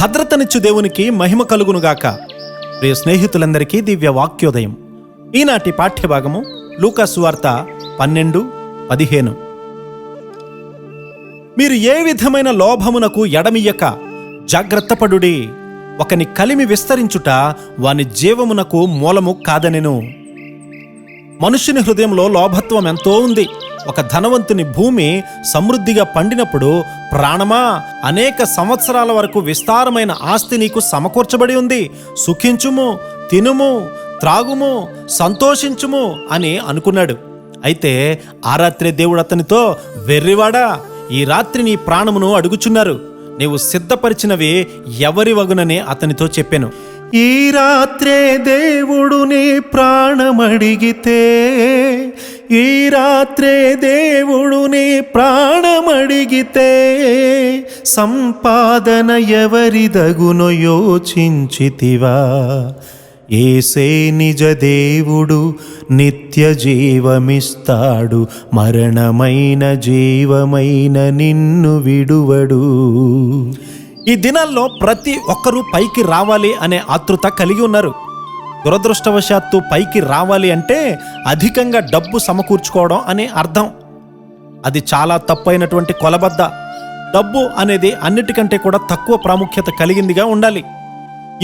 భద్రతనిచ్చు దేవునికి మహిమ కలుగునుగాక. ప్రియ స్నేహితులందరికీ దివ్య వాక్యోదయం. ఈనాటి పాఠ్యభాగము లూకా సువార్త 12:15. మీరు ఏ విధమైన లోభమునకు ఎడమియ్యక జాగ్రత్తపడుడి. ఒకని కలిమి విస్తరించుట వాని జీవమునకు మూలము కాదనెను. మనుష్యుని హృదయంలో లోభత్వం ఎంతో ఉంది. ఒక ధనవంతుని భూమి సమృద్ధిగా పండినప్పుడు, ప్రాణమా, అనేక సంవత్సరాల వరకు విస్తారమైన ఆస్తి నీకు సమకూర్చబడి ఉంది, సుఖించుము, తినుము, త్రాగుము, సంతోషించుము అని అనుకున్నాడు. అయితే ఆ రాత్రే దేవుడు అతనితో, వెర్రివాడా, ఈ రాత్రి నీ ప్రాణమును అడుగుచున్నారు, నీవు సిద్ధపరిచినవి ఎవరి వగునని అతనితో చెప్పాను. ఈ రాత్రే దేవుడు నీ ప్రాణమడిగితే, ఈ రాత్రే దేవుడు నీ ప్రాణమడిగితే, సంపాదన ఎవరిదగునో యోచించితివా? యేసే నిజ దేవుడు, నిత్య జీవమిస్తాడు, మరణమైన జీవమైన నిన్ను విడువడు. ఈ దినాల్లో ప్రతి ఒక్కరూ పైకి రావాలి అనే ఆతృత కలిగి ఉన్నారు. దురదృష్టవశాత్తు పైకి రావాలి అంటే అధికంగా డబ్బు సమకూర్చుకోవడం అనే అర్థం. అది చాలా తప్పైనటువంటి కొలబద్ద. డబ్బు అనేది అన్నిటికంటే కూడా తక్కువ ప్రాముఖ్యత కలిగిందిగా ఉండాలి.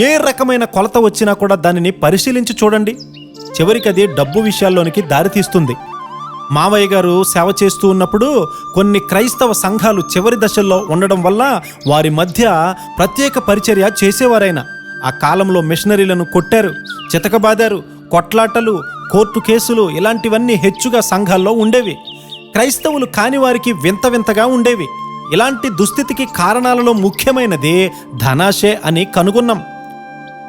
ఏ రకమైన కొలత వచ్చినా కూడా దానిని పరిశీలించి చూడండి. చివరికి అది డబ్బు విషయాల్లోనికి దారితీస్తుంది. మావయ్య గారు సేవ చేస్తూ ఉన్నప్పుడు కొన్ని క్రైస్తవ సంఘాలు చివరి దశల్లో ఉండడం వల్ల వారి మధ్య ప్రత్యేక పరిచర్య చేసేవారైనా. ఆ కాలంలో మిషనరీలను కొట్టారు, చితకబాదారు, కొట్లాటలు, కోర్టు కేసులు ఇలాంటివన్నీ హెచ్చుగా సంఘాల్లో ఉండేవి. క్రైస్తవులు కాని వారికి వింత వింతగా ఉండేవి. ఇలాంటి దుస్థితికి కారణాలలో ముఖ్యమైనది ధనాశే అని కనుగొన్నాం.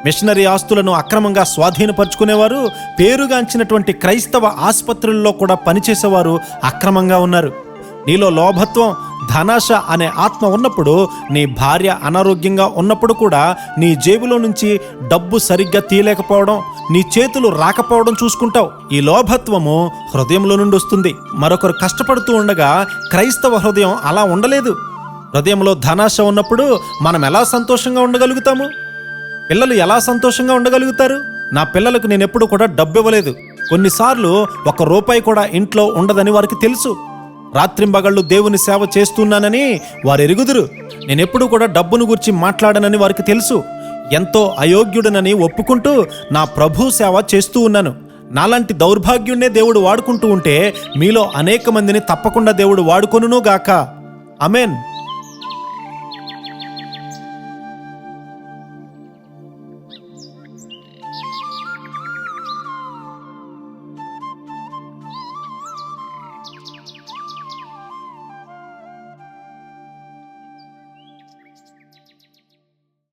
మిషనరీ ఆస్తులను అక్రమంగా స్వాధీనపరుచుకునేవారు, పేరుగాంచినటువంటి క్రైస్తవ ఆసుపత్రుల్లో కూడా పనిచేసేవారు అక్రమంగా ఉన్నారు. నీలో లోభత్వం, ధనాశ అనే ఆత్మ ఉన్నప్పుడు, నీ భార్య అనారోగ్యంగా ఉన్నప్పుడు కూడా నీ జేబులో నుంచి డబ్బు సరిగ్గా తీయలేకపోవడం, నీ చేతులు రాకపోవడం చూసుకుంటావు. ఈ లోభత్వము హృదయంలో నుండి వస్తుంది. మరొకరు కష్టపడుతూ ఉండగా క్రైస్తవ హృదయం అలా ఉండలేదు. హృదయంలో ధనాశ ఉన్నప్పుడు మనం ఎలా సంతోషంగా ఉండగలుగుతాము? పిల్లలు ఎలా సంతోషంగా ఉండగలుగుతారు? నా పిల్లలకు నేను ఎప్పుడు కూడా డబ్బు ఇవ్వలేదు. కొన్నిసార్లు ₹1 కూడా ఇంట్లో ఉండదని వారికి తెలుసు. రాత్రింబగళ్ళు దేవుని సేవ చేస్తున్నానని వారు ఎరుగుదురు. నేనెప్పుడు కూడా డబ్బును గురించి మాట్లాడనని వారికి తెలుసు. ఎంతో అయోగ్యుడనని ఒప్పుకుంటూ నా ప్రభు సేవ చేస్తూ ఉన్నాను. నాలాంటి దౌర్భాగ్యుణ్ణే దేవుడు వాడుకుంటూ ఉంటే మీలో అనేక మందిని తప్పకుండా దేవుడు వాడుకొనుగాక. ఆమేన్.